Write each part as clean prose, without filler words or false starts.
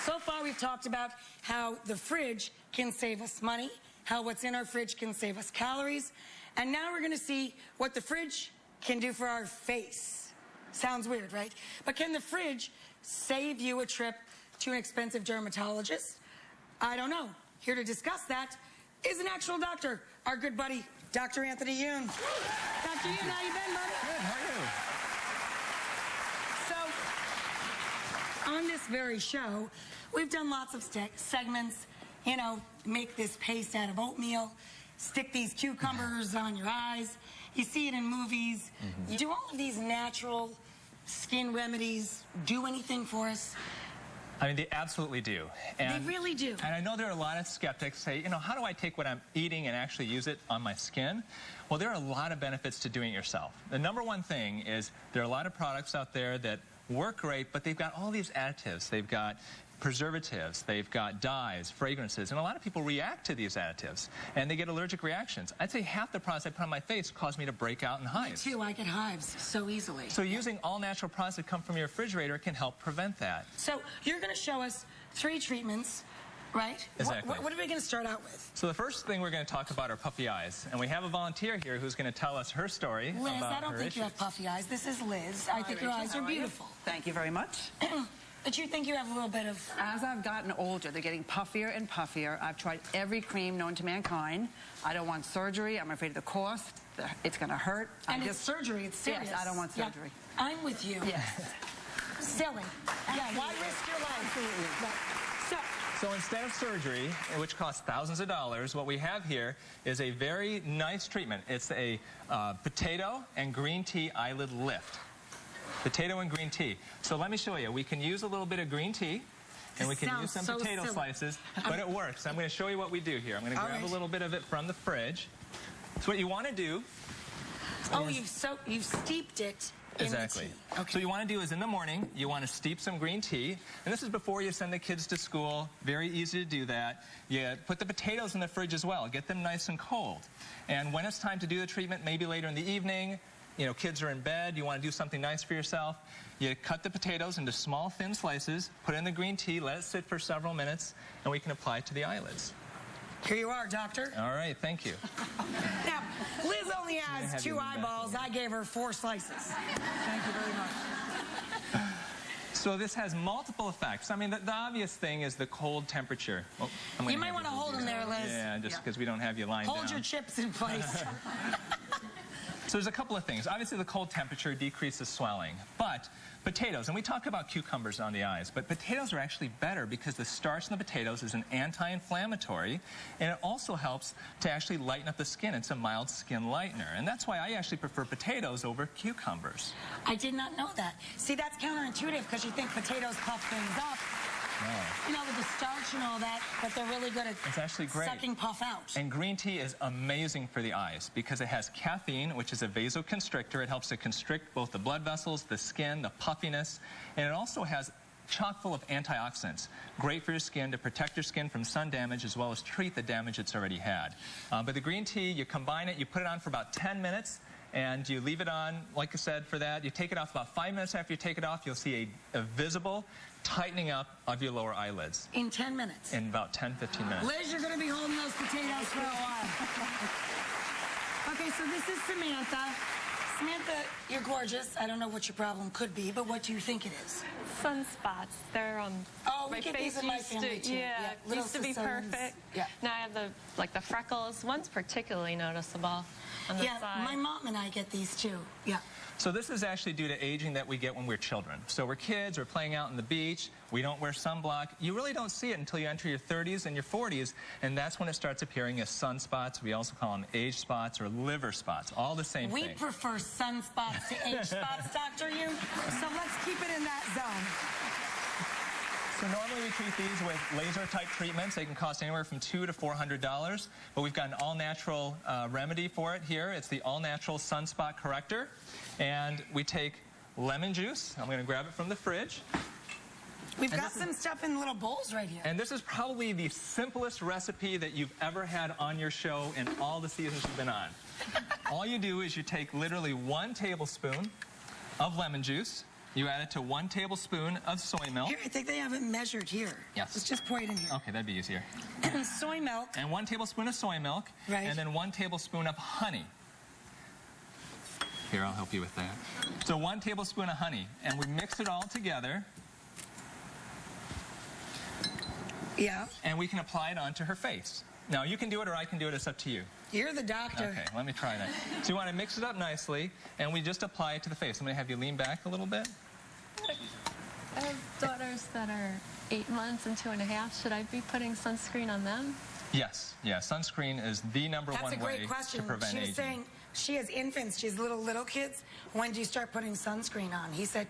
So far, we've talked about how the fridge can save us money, how what's in our fridge can save us calories, and now we're going to see what the fridge can do for our face. Sounds weird, right? But can the fridge save you a trip to an expensive dermatologist? I don't know. Here to discuss that is an actual doctor, our good buddy, Dr. Anthony Youn. Dr. Youn, how you been, buddy? Good, how are you? So, on this very show, we've done lots of segments, you know, make this paste out of oatmeal, stick these cucumbers on your eyes. You see it in movies. Do all of these natural skin remedies do anything for us? I mean, they absolutely do. And they really do. And I know there are a lot of skeptics say, you know, how do I take what I'm eating and actually use it on my skin? Well, there are a lot of benefits to doing it yourself. The number one thing is there are a lot of products out there that work great, but they've got all these additives. They've got preservatives, they've got dyes, fragrances, and a lot of people react to these additives, and they get allergic reactions. I'd say half the products I put on my face cause me to break out in hives. Me too, I get hives so easily. So using all natural products that come from your refrigerator can help prevent that. So you're going to show us 3 treatments, right? Exactly. What are we going to start out with? So the first thing we're going to talk about are puffy eyes, and we have a volunteer here who's going to tell us her story. Liz, about I don't her think issues. you have puffy eyes. This is Liz. I think your eyes are beautiful. Thank you very much. But you think you have a little bit of... As I've gotten older, they're getting puffier and puffier. I've tried every cream known to mankind. I don't want surgery. I'm afraid of the cost. It's going to hurt. And it's surgery. It's serious. Yes, I don't want surgery. Yeah, I'm with you. Yes. Silly. Yeah, why risk your life? Absolutely. Right. So instead of surgery, which costs thousands of dollars, what we have here is a very nice treatment. It's a potato and green tea eyelid lift. Potato and green tea. So let me show you. We can use a little bit of green tea, and we can use some potato slices, but it works. I'm going to show you what we do here. I'm going to grab a little bit of it from the fridge. So what you want to do... Oh, you've steeped it in the tea. Okay. So you want to do is in the morning, you want to steep some green tea, and this is before you send the kids to school. Very easy to do that. You put the potatoes in the fridge as well. Get them nice and cold. And when it's time to do the treatment, maybe later in the evening, you know, kids are in bed, you want to do something nice for yourself, you cut the potatoes into small, thin slices, put in the green tea, let it sit for several minutes, and we can apply it to the eyelids. Here you are, doctor. All right, thank you. Now, Liz only has 2 eyeballs. I gave her 4 slices. Thank you very much. So this has multiple effects. I mean, the obvious thing is the cold temperature. Well, you might want to hold them there, Liz. Yeah, just because we don't have you lying down. Hold your chips in place. So there's a couple of things. Obviously, the cold temperature decreases swelling. But potatoes, and we talk about cucumbers on the eyes, but potatoes are actually better because the starch in the potatoes is an anti-inflammatory, and it also helps to actually lighten up the skin. It's a mild skin lightener. And that's why I actually prefer potatoes over cucumbers. I did not know that. See, that's counterintuitive because you think potatoes puff things up. No. You know, with the starch and all that, but they're really good at it's actually great. Sucking puff out. And green tea is amazing for the eyes because it has caffeine, which is a vasoconstrictor. It helps to constrict both the blood vessels, the skin, the puffiness, and it also has chock full of antioxidants. Great for your skin to protect your skin from sun damage as well as treat the damage it's already had. But the green tea, you combine it, you put it on for about 10 minutes, and you leave it on, like I said, for that. You take it off about 5 minutes after you take it off, you'll see a visible tightening up of your lower eyelids. In 10 minutes? In about 10, 15 minutes. Liz, you're going to be holding those potatoes for a while. Okay, so this is Samantha. Samantha, you're gorgeous. I don't know what your problem could be, but what do you think it is? Sunspots. They're oh, my we get face these in my family too. Yeah, used to be perfect. Yeah. Now I have the freckles. One's particularly noticeable on the side. My mom and I get these too. Yeah. So this is actually due to aging that we get when we're children. So we're kids, we're playing out on the beach, we don't wear sunblock. You really don't see it until you enter your 30s and your 40s, and that's when it starts appearing as sunspots. We also call them age spots or liver spots, all the same thing. We prefer sunspots to age spots, Dr. Youn, so let's keep it in that zone. So normally we treat these with laser-type treatments. They can cost anywhere from $200 to $400, but we've got an all-natural remedy for it here. It's the all-natural Sunspot Corrector, and we take lemon juice. I'm going to grab it from the fridge. We've got some stuff in little bowls right here. And this is probably the simplest recipe that you've ever had on your show in all the seasons you've been on. All you do is you take literally 1 tablespoon of lemon juice, You add it to 1 tablespoon of soy milk. Here, I think they have it measured here. Yes. Let's just pour it in here. Okay, that'd be easier. Soy milk. And 1 tablespoon of soy milk. Right. And then 1 tablespoon of honey. Here, I'll help you with that. So 1 tablespoon of honey. And we mix it all together. Yeah. And we can apply it onto her face. Now, you can do it or I can do it. It's up to you. You're the doctor. Okay, let me try that. So you want to mix it up nicely, and we just apply it to the face. I'm going to have you lean back a little bit. I have daughters that are 8 months and 2.5. Should I be putting sunscreen on them? Yes, yeah. Sunscreen is the number That's one a great way question. to prevent She was aging. saying she has infants. She has little kids. When do you start putting sunscreen on? He said,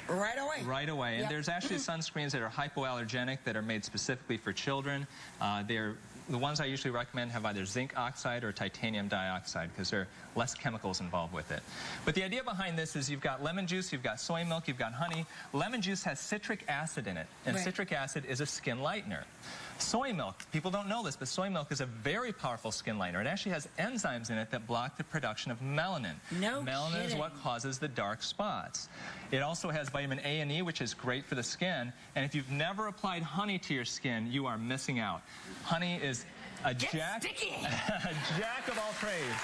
right away. Right away. And Yep. there's actually sunscreens that are hypoallergenic that are made specifically for children. The ones I usually recommend have either zinc oxide or titanium dioxide because there are less chemicals involved with it. But the idea behind this is you've got lemon juice, you've got soy milk, you've got honey. Lemon juice has citric acid in it, and Right. citric acid is a skin lightener. Soy milk, people don't know this, but soy milk is a very powerful skin lightener. It actually has enzymes in it that block the production of melanin. No Melanin is kidding. what causes the dark spots. It also has vitamin A and E, which is great for the skin. And if you've never applied honey to your skin, you are missing out. Honey is a jack of all trades.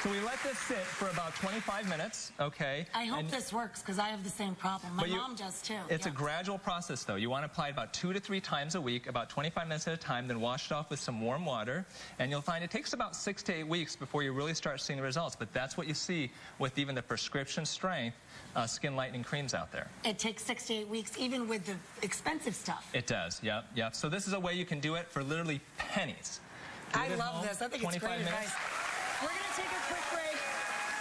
So we let this sit for about 25 minutes, okay? I hope this works because I have the same problem. My mom does too. It's Yeah. a gradual process, though. You want to apply it about 2 to 3 times a week, about 25 minutes at a time, then wash it off with some warm water. And you'll find it takes about 6 to 8 weeks before you really start seeing the results. But that's what you see with even the prescription strength skin lightening creams out there. It takes 6 to 8 weeks, even with the expensive stuff. It does, yep. So this is a way you can do it for literally pennies. Do it I at love home, this. I think it's 25 great minutes. advice. We're going to take a quick break.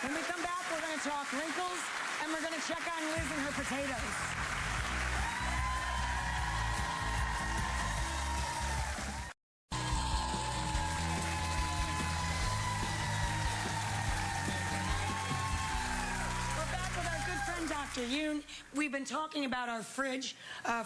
When we come back, we're going to talk wrinkles, and we're going to check on Liz and her potatoes. We're back with our good friend, Dr. Youn. We've been talking about our fridge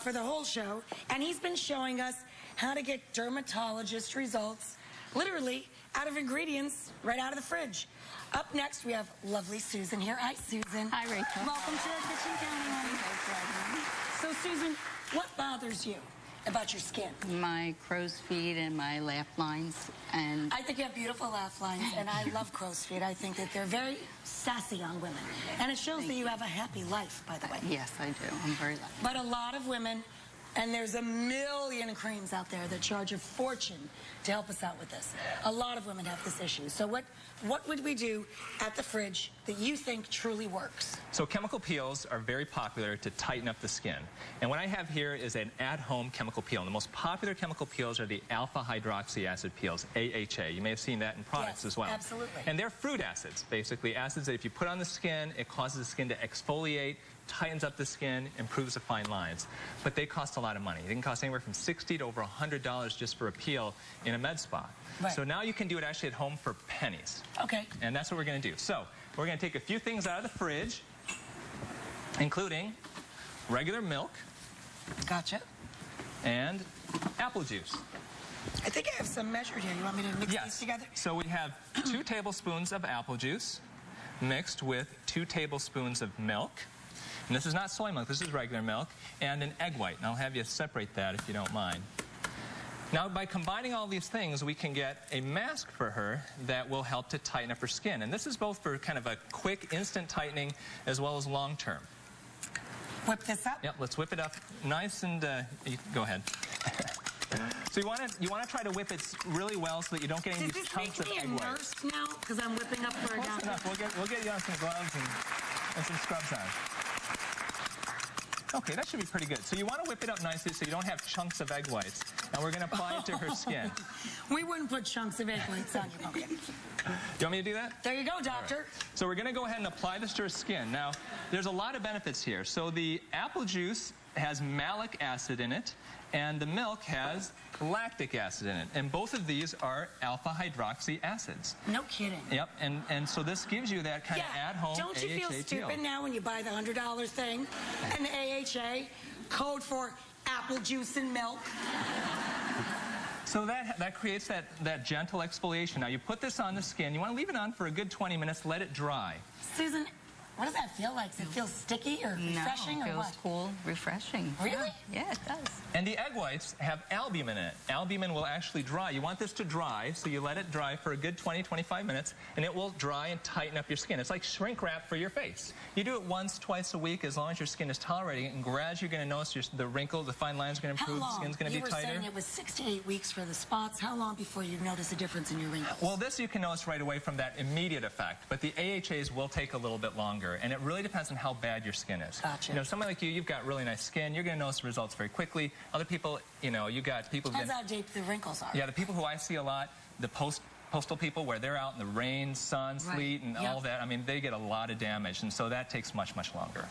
for the whole show, and he's been showing us how to get dermatologist results, literally, out of ingredients right out of the fridge. Up next, we have lovely Susan here. Hi, Susan. Hi, Rachel. Welcome to our kitchen county, honey. So, Susan, what bothers you about your skin? My crow's feet and my laugh lines, and I think you have beautiful laugh lines, and I love crow's feet. I think that they're very sassy on women. And it shows that you have a happy life, by the way. yes, I do. I'm very lucky. But a lot of women, and there's a million creams out there that charge a fortune to help us out with this. A lot of women have this issue. So what would we do at the fridge that you think truly works? So chemical peels are very popular to tighten up the skin. And what I have here is an at-home chemical peel. And the most popular chemical peels are the alpha hydroxy acid peels, AHA. You may have seen that in products Yes, as well. absolutely. And they're fruit acids, basically acids that if you put on the skin, it causes the skin to exfoliate, tightens up the skin, improves the fine lines. But they cost a lot of money. They can cost anywhere from $60 to over $100 just for a peel in a med spa. Right. So now you can do it actually at home for pennies. Okay. And that's what we're going to do. So we're going to take a few things out of the fridge, including regular milk Gotcha. and apple juice. I think I have some measured here. You want me to mix these together? So we have 2 tablespoons of apple juice mixed with 2 tablespoons of milk. And this is not soy milk, this is regular milk, and an egg white. And I'll have you separate that if you don't mind. Now, by combining all these things, we can get a mask for her that will help to tighten up her skin. And this is both for kind of a quick, instant tightening as well as long-term. Whip this up? Yep, let's whip it up nice and, you can go ahead. So you want to try to whip it really well so that you don't get any Does this chunks make of me a egg white. nurse now? Because I'm whipping up for a Close doctor. enough. We'll get you on some gloves and some scrubs on. Okay, that should be pretty good. So you want to whip it up nicely so you don't have chunks of egg whites. Now we're going to apply it to her skin. We wouldn't put chunks of egg whites on your pumpkin. You want me to do that? There you go, doctor. Right. So we're going to go ahead and apply this to her skin. Now, there's a lot of benefits here. So the apple juice has malic acid in it, and the milk has lactic acid in it. And both of these are alpha hydroxy acids. No kidding. Yep, and so this gives you that kind of at-home AHA Don't you feel stupid now when you buy the $100 thing and the AHA code for apple juice and milk? So that creates that gentle exfoliation. Now you put this on the skin. You want to leave it on for a good 20 minutes, let it dry. Susan, What does that feel like? Does it feel sticky or refreshing no, it or feels what? cool, refreshing. Really? Yeah, it does. And the egg whites have albumin in it. Albumin will actually dry. You want this to dry, so you let it dry for a good 20, 25 minutes, and it will dry and tighten up your skin. It's like shrink wrap for your face. You do it once, twice a week, as long as your skin is tolerating it, and gradually you're going to notice the wrinkles, the fine lines are going to improve, the skin's going to be tighter. You were saying it was 6 to 8 weeks for the spots. How long before you notice a difference in your wrinkles? Well, this you can notice right away from that immediate effect, but the AHAs will take a little bit longer, and it really depends on how bad your skin is. Gotcha. You know, someone like you, you've got really nice skin, you're going to notice the results very quickly. Other people, you know, you got people... Depends how deep the wrinkles are. Yeah, the people who I see a lot, the postal people, where they're out in the rain, sun, sleet, and all that, I mean, they get a lot of damage, and so that takes much, much longer.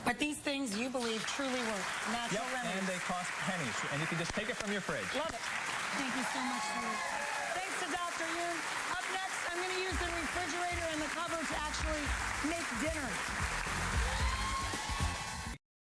But these things you believe truly work. Natural remedies. And they cost pennies, and you can just take it from your fridge. Love it. Thank you so much, Lou. Thanks to Dr. Youn. Up next, I'm going to use the refrigerator and the cover to actually make dinner.